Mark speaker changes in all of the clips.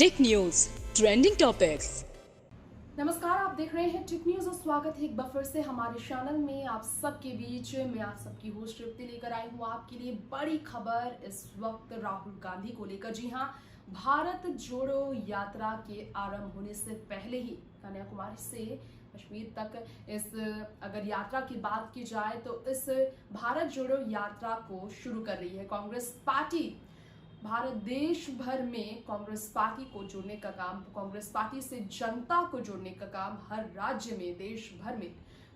Speaker 1: Tech news trending topics.
Speaker 2: नमस्कार, आप देख रहे हैं टेक न्यूज और स्वागत है एक बार फिर से हमारे चैनल में। आप सबके बीच मैं आप सबकी होस्ट तृप्ति लेकर आई हूँ आपके लिए बड़ी खबर इस वक्त राहुल गांधी को लेकर। जी हाँ, भारत जोड़ो यात्रा के आरंभ होने से पहले ही कन्याकुमारी से कश्मीर तक इस अगर यात्रा की बात की जाए तो इस भारत जोड़ो यात्रा को शुरू कर रही है कांग्रेस पार्टी। भारत देश भर में कांग्रेस पार्टी को जोड़ने का काम, कांग्रेस पार्टी से जनता को जोड़ने का काम हर राज्य में, देश भर में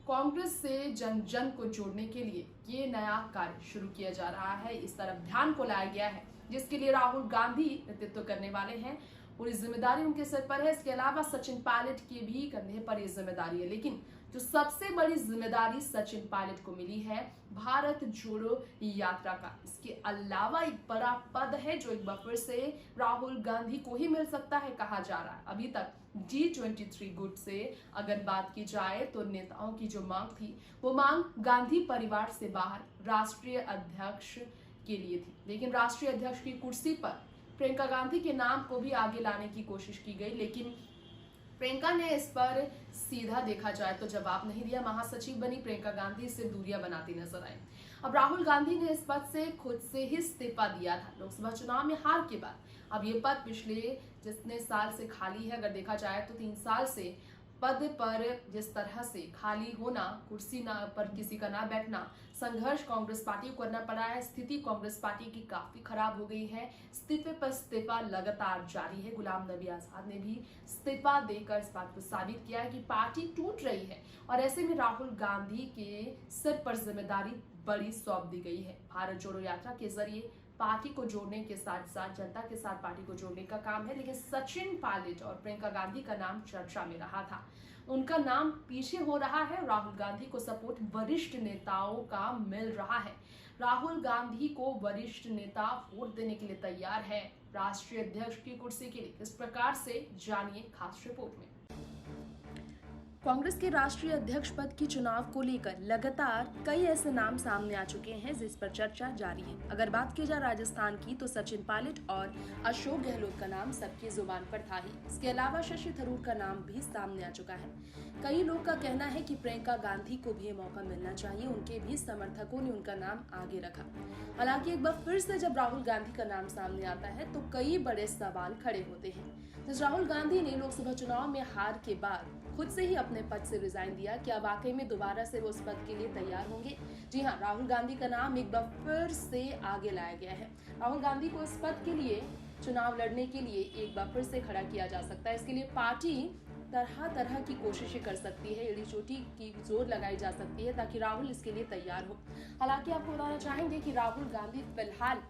Speaker 2: कांग्रेस से जन जन को जोड़ने के लिए ये नया कार्य शुरू किया जा रहा है। इस तरफ ध्यान को लाया गया है जिसके लिए राहुल गांधी नेतृत्व करने वाले हैं। पूरी जिम्मेदारी उनके सर पर है। इसके अलावा सचिन पायलट के भी कंधे पर ये जिम्मेदारी है, लेकिन जो सबसे बड़ी जिम्मेदारी सचिन पायलट को मिली है भारत जोड़ो यात्रा का। इसके अलावा एक बड़ा पद है जो एक बार फिर से राहुल गांधी को ही मिल सकता है कहा जा रहा है। अभी तक G23 गुट से अगर बात की जाए तो नेताओं की जो मांग थी वो मांग गांधी परिवार से बाहर राष्ट्रीय अध्यक्ष के लिए थी, लेकिन राष्ट्रीय अध्यक्ष की कुर्सी पर प्रियंका गांधी के नाम को भी आगे लाने की कोशिश की गई, लेकिन प्रियंका ने इस पर सीधा देखा जाए तो जवाब नहीं दिया। महासचिव बनी प्रियंका गांधी से दूरियां बनाती नजर आई। अब राहुल गांधी ने इस पद से खुद से ही इस्तीफा दिया था लोकसभा चुनाव में हार के बाद। अब ये पद पिछले जितने साल से खाली है, अगर देखा जाए तो 3 साल से पद पर जिस तरह से खाली होना, कुर्सी ना पर किसी का ना बैठना, संघर्ष कांग्रेस पार्टी को करना पड़ा है। स्थिति कांग्रेस पार्टी की काफी खराब हो गई है। इस्तीफे पर इस्तीफा लगातार जारी है। गुलाम नबी आजाद ने भी इस्तीफा देकर इस बात को साबित किया है कि पार्टी टूट रही है और ऐसे में राहुल गांधी के सिर पर जिम्मेदारी बड़ी सौंप दी गई है। भारत जोड़ो यात्रा के जरिए पार्टी को जोड़ने के साथ साथ जनता के साथ पार्टी को जोड़ने का काम है, लेकिन सचिन पायलट और प्रियंका गांधी का नाम चर्चा में रहा था। उनका नाम पीछे हो रहा है। राहुल गांधी को सपोर्ट वरिष्ठ नेताओं का मिल रहा है। राहुल गांधी को वरिष्ठ नेता वोट देने के लिए तैयार है राष्ट्रीय अध्यक्ष की कुर्सी के लिए। इस प्रकार से जानिए खास रिपोर्ट में। कांग्रेस के राष्ट्रीय अध्यक्ष पद की चुनाव को लेकर लगातार कई ऐसे नाम सामने आ चुके हैं जिस पर चर्चा जारी है। अगर बात की जाए राजस्थान की तो सचिन पायलट और अशोक गहलोत का नाम सबकी जुबान पर था ही। इसके अलावा शशि थरूर का नाम भी सामने आ चुका है। कई लोग का कहना है कि प्रियंका गांधी को भी मौका मिलना चाहिए। उनके भी समर्थकों ने उनका नाम आगे रखा। हालांकि एक बार फिर से जब राहुल गांधी का नाम सामने आता है तो कई बड़े सवाल खड़े होते हैं। राहुल गांधी ने लोकसभा चुनाव में हार के बाद खुद से ही अपने पद से रिजाइन दिया। क्या वाकई में दोबारा से वो उस पद के लिए तैयार होंगे? जी हाँ, राहुल गांधी का नाम एक बार फिर से आगे लाया गया है। राहुल गांधी को इस पद के लिए चुनाव लड़ने के लिए एक बार फिर से खड़ा किया जा सकता है। इसके लिए पार्टी तरह तरह की कोशिशें कर सकती है, एड़ी चोटी की जोर लगाई जा सकती है ताकि राहुल इसके लिए तैयार हो। हालांकि आपको बताना चाहेंगे कि राहुल गांधी फिलहाल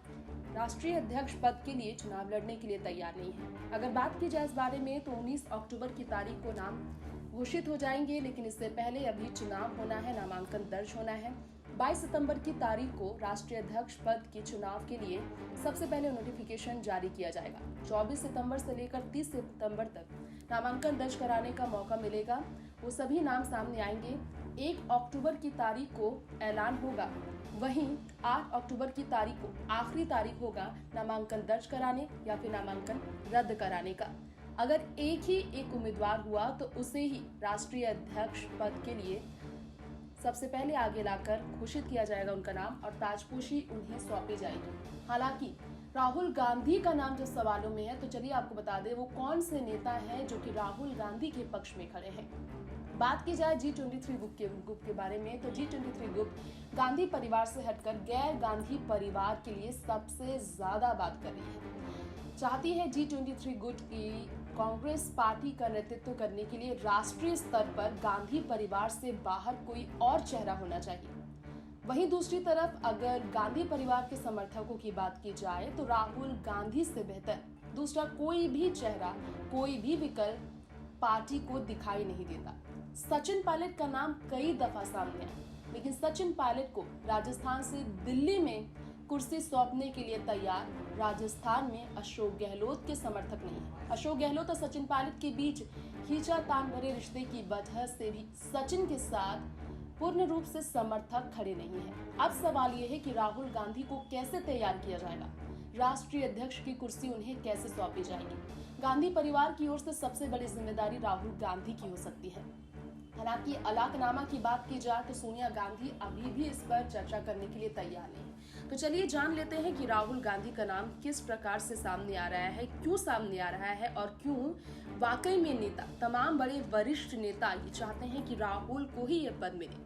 Speaker 2: राष्ट्रीय अध्यक्ष पद के लिए चुनाव लड़ने के लिए तैयार नहीं है। अगर बात की जाए इस बारे में तो 19 अक्टूबर की तारीख को नाम घोषित हो जाएंगे, लेकिन इससे पहले अभी चुनाव होना है, नामांकन दर्ज होना है। 22 सितंबर की तारीख को राष्ट्रीय अध्यक्ष पद के चुनाव के लिए सबसे पहले नोटिफिकेशन जारी किया जाएगा। 24 सितंबर से लेकर 30 सितंबर तक नामांकन दर्ज कराने का मौका मिलेगा। वो सभी नाम सामने आएंगे। 1 अक्टूबर की तारीख को ऐलान होगा। वहीं 8 अक्टूबर की तारीख को आखिरी तारीख होगा नामांकन दर्ज कराने या फिर नामांकन रद्द कराने का। अगर एक उम्मीदवार हुआ तो उसे ही राष्ट्रीय अध्यक्ष पद के लिए सबसे पहले आगे लाकर घोषित किया जाएगा उनका नाम और ताजपोशी उन्हें सौंपी जाएगी। हालांकि राहुल गांधी का नाम जो सवालों में है तो चलिए आपको बता दें वो कौन से नेता हैं जो कि राहुल गांधी के पक्ष में खड़े हैं। बात की जाए G23 गुट के बारे में तो G23 गुट गांधी परिवार से हटकर गैर गांधी परिवार के लिए सबसे ज्यादा बात कर रही है। चाहती है G23 गुट की कांग्रेस पार्टी का नेतृत्व करने के लिए राष्ट्रीय स्तर पर गांधी परिवार से बाहर कोई और चेहरा होना चाहिए। वहीं दूसरी तरफ अगर गांधी परिवार के समर्थकों की बात की जाए तो राहुल गांधी से बेहतर दूसरा कोई भी चेहरा, कोई भी विकल्प पार्टी को दिखाई नहीं देता। सचिन पायलट का नाम कई दफा सामने आया, लेकिन सचिन पायलट को राजस्थान से दिल्ली में कुर्सी सौंपने के लिए तैयार राजस्थान में अशोक गहलोत के समर्थक नहीं है। अशोक गहलोत और सचिन पायलट के बीच खींचातान भरे रिश्ते की वजह से भी सचिन के साथ पूर्ण रूप से समर्थक खड़े नहीं है। अब सवाल यह है कि राहुल गांधी को कैसे तैयार किया जाएगा। राष्ट्रीय अध्यक्ष की कुर्सी उन्हें कैसे सौंपी जाएगी। गांधी परिवार की ओर से सबसे बड़ी जिम्मेदारी राहुल गांधी की हो सकती है। हालांकि अलाकनामा की बात की जाए तो सोनिया गांधी अभी भी इस पर चर्चा करने के लिए तैयार नहीं। तो चलिए जान लेते हैं कि राहुल गांधी का नाम किस प्रकार से सामने आ रहा है, क्यों सामने आ रहा है और क्यों वाकई में नेता, तमाम बड़े वरिष्ठ नेता ये चाहते हैं कि राहुल को ही यह पद मिले।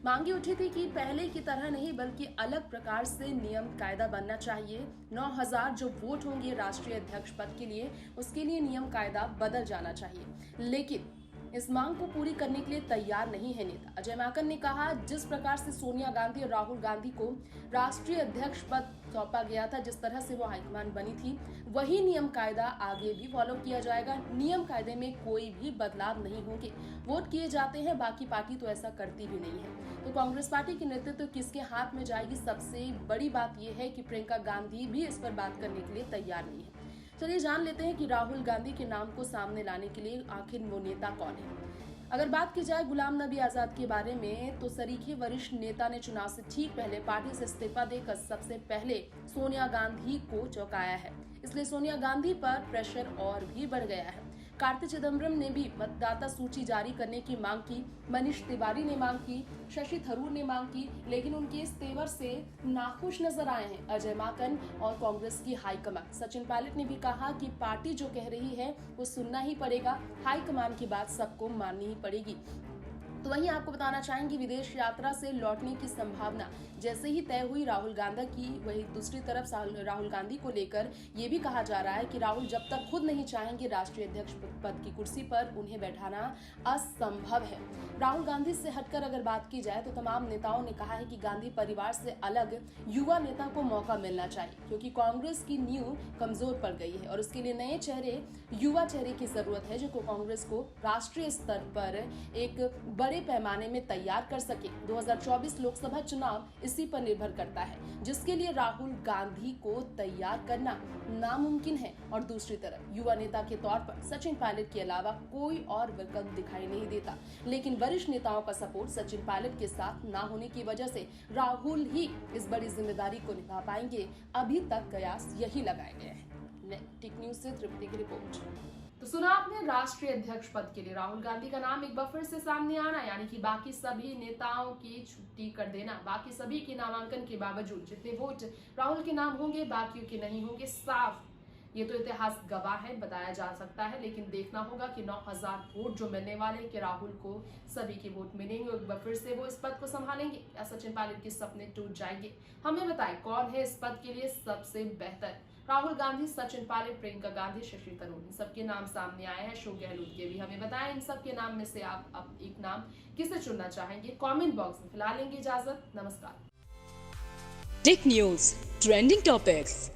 Speaker 2: मांगी उठी थी कि पहले की तरह नहीं बल्कि अलग प्रकार से नियम कायदा बनना चाहिए। 9000 जो वोट होंगे राष्ट्रीय अध्यक्ष पद के लिए, उसके लिए नियम कायदा बदल जाना चाहिए। लेकिन इस मांग को पूरी करने के लिए तैयार नहीं है नेता। अजय माकन ने कहा, जिस प्रकार से सोनिया गांधी और राहुल गांधी को राष्ट्रीय अध्यक्ष पद सौंपा गया था, जिस तरह से वो हाईकमान बनी थी, वही नियम कायदा आगे भी फॉलो किया जाएगा। नियम कायदे में कोई भी बदलाव नहीं होंगे। वोट किए जाते हैं, बाकी पार्टी तो ऐसा करती भी नहीं है। तो कांग्रेस पार्टी की नेतृत्व किसके हाथ में जाएगी, सबसे बड़ी बात यह है कि प्रियंका गांधी भी इस पर बात करने के लिए तैयार नहीं है। चलिए जान लेते हैं कि राहुल गांधी के नाम को सामने लाने के लिए आखिर वो नेता कौन है। अगर बात की जाए गुलाम नबी आजाद के बारे में, तो सरीखे वरिष्ठ नेता ने चुनाव से ठीक पहले पार्टी से इस्तीफा देकर सबसे पहले सोनिया गांधी को चौंकाया है। इसलिए सोनिया गांधी पर प्रेशर और भी बढ़ गया है। कार्ति चिदम्बरम ने भी मतदाता सूची जारी करने की मांग की, मनीष तिवारी ने मांग की, शशि थरूर ने मांग की, लेकिन उनके इस तेवर से नाखुश नजर आए हैं अजय माकन और कांग्रेस की हाईकमान। सचिन पायलट ने भी कहा कि पार्टी जो कह रही है वो सुनना ही पड़ेगा, हाईकमान की बात सबको माननी ही पड़ेगी। तो वहीं आपको बताना चाहेंगे, विदेश यात्रा से लौटने की संभावना जैसे ही तय हुई राहुल गांधी की, वही दूसरी तरफ राहुल गांधी को लेकर ये भी कहा जा रहा है कि राहुल जब तक खुद नहीं चाहेंगे राष्ट्रीय अध्यक्ष पद की कुर्सी पर, उन्हें बैठाना असंभव है। राहुल गांधी से हटकर अगर बात की जाए तो तमाम नेताओं ने कहा है कि गांधी परिवार से अलग युवा नेता को मौका मिलना चाहिए, क्योंकि कांग्रेस की नींव कमजोर पड़ गई है और उसके लिए नए चेहरे, युवा चेहरे की जरूरत है जो कांग्रेस को राष्ट्रीय स्तर पर एक बड़े पैमाने में तैयार कर सके। 2024 लोकसभा चुनाव इसी पर निर्भर करता है, जिसके लिए राहुल गांधी को तैयार करना नामुमकिन है। और दूसरी तरफ युवा नेता के तौर पर सचिन पायलट के अलावा कोई और विकल्प दिखाई नहीं देता। लेकिन वरिष्ठ नेताओं का सपोर्ट सचिन पायलट के साथ ना होने की वजह से राहुल ही इस बड़ी जिम्मेदारी को निभा पाएंगे। अभी तक कयास यही लगाए गए हैं। टिक न्यूज से तृप्ति की रिपोर्ट। तो सुना आपने, राष्ट्रीय अध्यक्ष पद के लिए राहुल गांधी का नाम एक बार फिर से सामने आना, यानी कि बाकी सभी नेताओं की छुट्टी कर देना। बाकी सभी के नामांकन के बावजूद जितने वोट राहुल के नाम होंगे, बाकियों के नहीं होंगे। साफ ये तो इतिहास गवाह है, बताया जा सकता है। लेकिन देखना होगा कि 9000 वोट जो मिलने वाले, कि राहुल को सभी के वोट मिलेंगे और एक बार फिर से वो इस पद को संभालेंगे या सचिन पायलट के सपने टूट जाएंगे। हमें बताएं कौन है इस पद के लिए सबसे बेहतर। राहुल गांधी, सचिन पायलट, प्रियंका गांधी, शशि थरूर, इन सबके नाम सामने आए हैं। अशोक गहलोत के भी। हमें बताएं इन सब के नाम में से आप अब एक नाम किसे चुनना चाहेंगे, कमेंट बॉक्स में। फिलहाल लेंगे इजाजत, नमस्कार।
Speaker 1: टिक न्यूज ट्रेंडिंग टॉपिक्स।